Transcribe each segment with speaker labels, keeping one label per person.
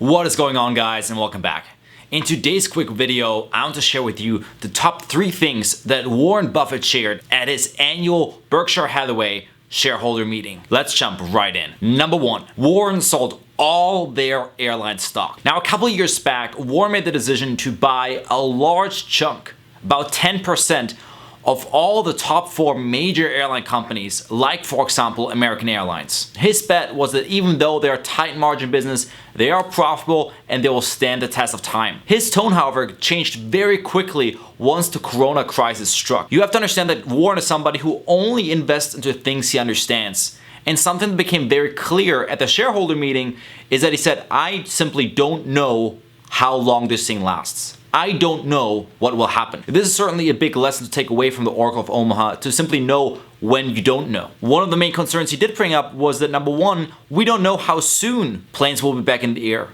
Speaker 1: What is going on, guys, and welcome back. In today's quick video, I want to share with you the top 3 things that Warren Buffett shared at his annual Berkshire Hathaway shareholder meeting. Let's jump right in. Number 1, Warren sold all their airline stock. Now, a couple of years back, Warren made the decision to buy a large chunk, about 10%, of all the top 4 major airline companies, like for example American Airlines. His bet was that even though they're a tight margin business, they are profitable and they will stand the test of time. His tone, however, changed very quickly once the corona crisis struck. You have to understand that Warren is somebody who only invests into things he understands. And something that became very clear at the shareholder meeting is that he said, I simply don't know how long this thing lasts. I don't know what will happen. This is certainly a big lesson to take away from the Oracle of Omaha, to simply know when you don't know. One of the main concerns he did bring up was that number 1, we don't know how soon planes will be back in the air.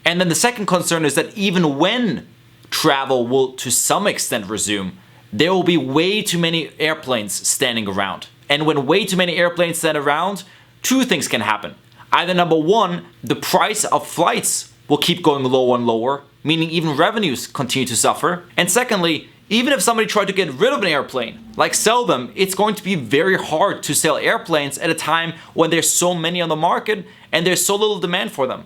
Speaker 1: And then the second concern is that even when travel will to some extent resume, there will be way too many airplanes standing around. And when way too many airplanes stand around, 2 things can happen. Either number 1, the price of flights will keep going lower and lower, meaning even revenues continue to suffer. And secondly, even if somebody tried to get rid of an airplane, like sell them, it's going to be very hard to sell airplanes at a time when there's so many on the market and there's so little demand for them.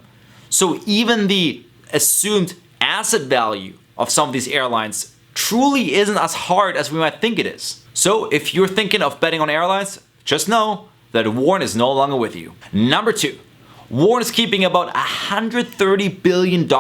Speaker 1: So even the assumed asset value of some of these airlines truly isn't as hard as we might think it is. So if you're thinking of betting on airlines, just know that Warren is no longer with you. Number 2, Warren is keeping about $130 billion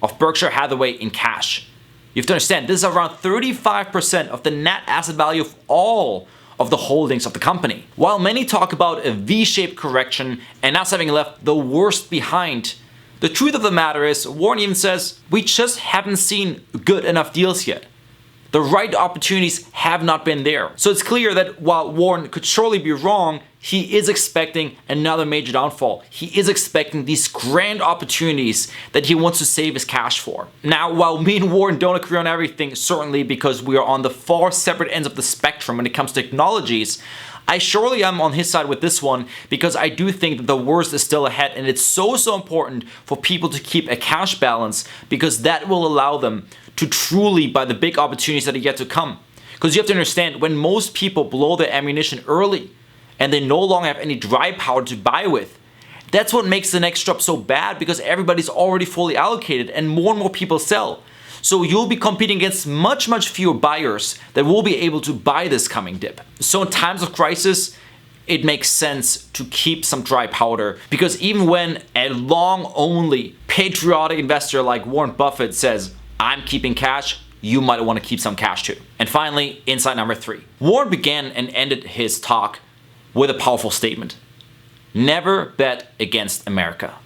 Speaker 1: of Berkshire Hathaway in cash. You have to understand, this is around 35% of the net asset value of all of the holdings of the company. While many talk about a V-shaped correction and us having left the worst behind, the truth of the matter is, Warren even says, we just haven't seen good enough deals yet. The right opportunities have not been there. So it's clear that while Warren could surely be wrong, he is expecting another major downfall. He is expecting these grand opportunities that he wants to save his cash for. Now, while me and Warren don't agree on everything, certainly because we are on the far separate ends of the spectrum when it comes to technologies, I surely am on his side with this one, because I do think that the worst is still ahead, and it's so important for people to keep a cash balance, because that will allow them to truly buy the big opportunities that are yet to come. Because you have to understand, when most people blow their ammunition early and they no longer have any dry powder to buy with, that's what makes the next drop so bad, because everybody's already fully allocated and more people sell. So you'll be competing against much fewer buyers that will be able to buy this coming dip. So in times of crisis, it makes sense to keep some dry powder, because even when a long-only patriotic investor like Warren Buffett says, I'm keeping cash, you might want to keep some cash too. And finally, insight number 3. Warren began and ended his talk with a powerful statement. Never bet against America.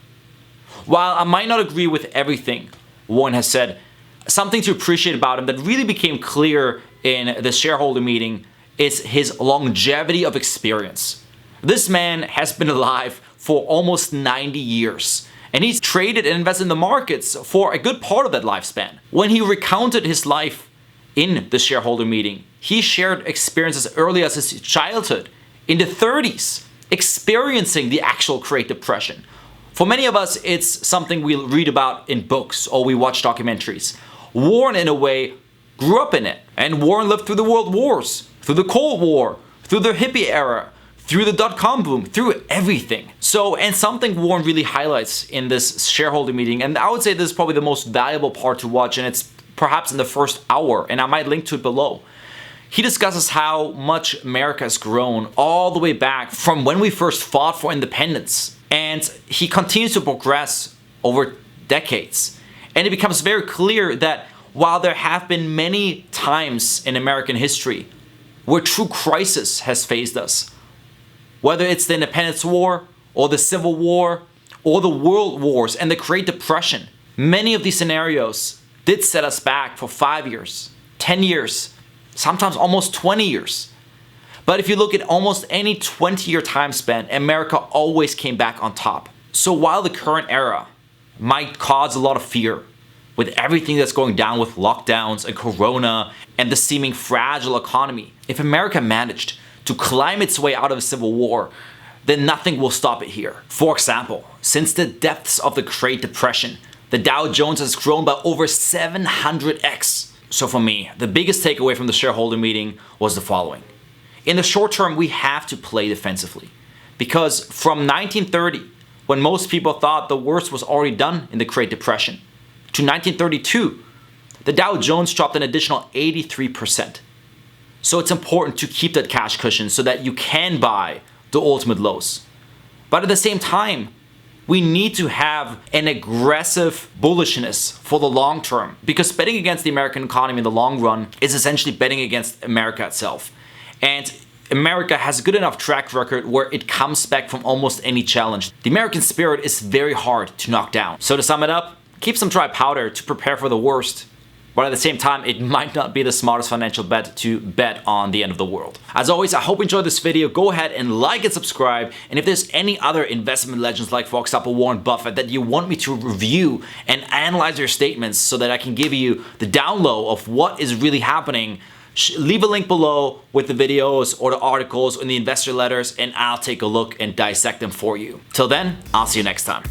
Speaker 1: While I might not agree with everything Warren has said, something to appreciate about him that really became clear in the shareholder meeting is his longevity of experience. This man has been alive for almost 90 years. And he's traded and invested in the markets for a good part of that lifespan. When he recounted his life in the shareholder meeting, he shared experiences as early as his childhood, in the 30s, experiencing the actual Great Depression. For many of us, it's something we read about in books or we watch documentaries. Warren, in a way, grew up in it. And Warren lived through the World Wars, through the Cold War, through the hippie era, through the dot-com boom, through everything. So, and something Warren really highlights in this shareholder meeting, and I would say this is probably the most valuable part to watch, and it's perhaps in the first hour, and I might link to it below. He discusses how much America has grown all the way back from when we first fought for independence. And he continues to progress over decades. And it becomes very clear that while there have been many times in American history where true crisis has faced us, whether it's the Independence War, or the Civil War, or the World Wars and the Great Depression, many of these scenarios did set us back for 5 years, 10 years, sometimes almost 20 years. But if you look at almost any 20-year time span, America always came back on top. So while the current era might cause a lot of fear, with everything that's going down with lockdowns and corona and the seeming fragile economy, if America managed to climb its way out of a civil war, then nothing will stop it here. For example, since the depths of the Great Depression, the Dow Jones has grown by over 700x. So for me, the biggest takeaway from the shareholder meeting was the following. In the short term, we have to play defensively. Because from 1930, when most people thought the worst was already done in the Great Depression, to 1932, the Dow Jones dropped an additional 83%. So it's important to keep that cash cushion so that you can buy the ultimate lows. But at the same time, we need to have an aggressive bullishness for the long term, because betting against the American economy in the long run is essentially betting against America itself. And America has a good enough track record where it comes back from almost any challenge. The American spirit is very hard to knock down. So to sum it up, keep some dry powder to prepare for the worst. But at the same time, it might not be the smartest financial bet to bet on the end of the world. As always, I hope you enjoyed this video. Go ahead and like and subscribe. And if there's any other investment legends like, for example, Warren Buffett, that you want me to review and analyze their statements so that I can give you the down low of what is really happening, leave a link below with the videos or the articles and the investor letters, and I'll take a look and dissect them for you. Till then, I'll see you next time.